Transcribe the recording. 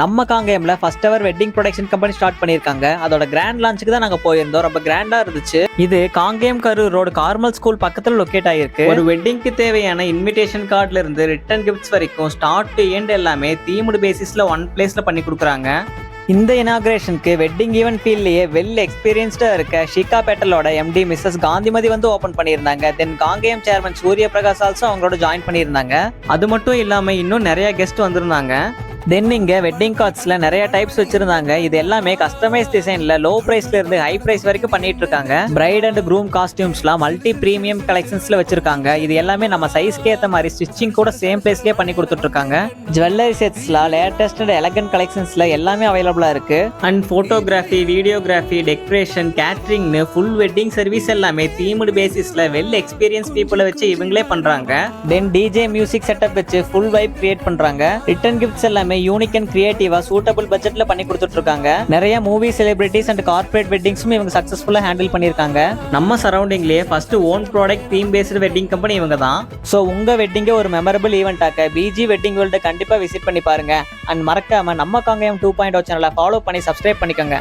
நம்ம காங்கேயம்ல first ever wedding production company start பண்ணியிருக்காங்க. அதோட கிராண்ட் லான்ச்சுக்கு தான் நாங்க போயிருந்தோம். ரொம்ப கிராண்டா இருந்துச்சு. இது Kangeyam Karur road Carmel school பக்கத்துல லொகேட் ஆயிருக்கு. ஒரு வெட்டிங்க்கு தேவையான இன்விடேஷன் கார்டுல இருந்து ரிட்டர்ன் கிஃப்ட்ஸ் வரைக்கும் ஸ்டார்ட் டு எண்ட் எல்லாமே தீம்டு பேசிஸ்ல ஒன் பிளேஸ்ல பண்ணி கொடுக்குறாங்க. இந்த இனாகிரேஷனுக்கு வெட்டிங் ஈவென்ட் ஃபீல்ட்லயே வெல் எக்ஸ்பீரியன்ஸ்டா இருக்க ஷிகா பேட்டலோட எம்டி மிஸ்ஸஸ் காந்திமதி வந்து ஓபன் பண்ணியிருந்தாங்க. தென் காங்கேயம் சேர்மன் சூரிய பிரகாஷ் ஆல்சோ அவங்களோட ஜாயின் பண்ணியிருந்தாங்க. அது மட்டும் இல்லாம இன்னும் நிறைய கெஸ்ட் வந்திருந்தாங்க. தென் இங்க வெட்டிங் கார்ட்ஸ்ல நிறைய டைப்ஸ் வச்சிருந்தாங்க. இது எல்லாமே கஸ்டமைஸ் டிசைன்ல லோ பிரைஸ்ல இருந்து ஹை பிரைஸ் வரைக்கும் பண்ணிட்டு இருக்காங்க. பிரைட் அண்ட் க்ரூம் காஸ்டியூம்ஸ்லாம் மல்டி பிரீமியம் கலெக்ஷன்ஸ்ல வச்சிருக்காங்க. இது எல்லாமே நம்ம சைஸ்க்கு ஏத்த மாதிரி ஸ்டிச்சிங் கூட சேம் பிரைஸ்லயே பண்ணி கொடுத்துட்டு இருக்காங்க. ஜுவல்லரி செட்ஸ்ல லேட்டஸ்ட் அண்ட் எலகன்ட் கலெக்ஷன்ஸ்ல எல்லாமே அவைலபிளா இருக்கு. அண்ட் போட்டோகிராஃபி, வீடியோகிராஃபி, டெக்கரேஷன், கேட்டரிங்னு ஃபுல் வெட்டிங் சர்வீஸ் எல்லாமே தீம்டு பேசிஸ்ல வெல் எக்ஸ்பீரியன்ஸ் பீப்புளை வச்சு இவங்களே பண்றாங்க. தென் டிஜே மியூசிக் செட்டப் வச்சு ஃபுல் வைப் கிரியேட் பண்றாங்க. ரிட்டர்ன் கிஃப்ட்ஸ் எல்லாமே யூனிக் அண்ட் கிரியேட்டிவா சூட்டபிள் பட்ஜெட்ல பண்ணி கொடுத்துட்டு இருக்காங்க. நிறைய மூவி செலிபிரிட்டிஸ் அண்ட் கார்ப்பரேட் வெட்டிங்ஸும் இவங்க சக்சஸ்ஃபுல்லா ஹேண்டில் பண்ணிருக்காங்க. நம்ம சரௌண்டிங்லயே first own product theme based wedding company இவங்க தான். ஸோ உங்க வெட்டிங்கை ஒரு மெமரபிள் ஈவெண்ட் ஆக்க பிஜி வெட்டிங் வேர்ல்டு கண்டிப்பா விசிட் பண்ணி பாருங்க. அண்ட் மறக்காம நம்ம காங்கேயம் 2.0 சேனலை ஃபாலோ பண்ணி சப்ஸ்கிரைப் பண்ணிக்கோங்க.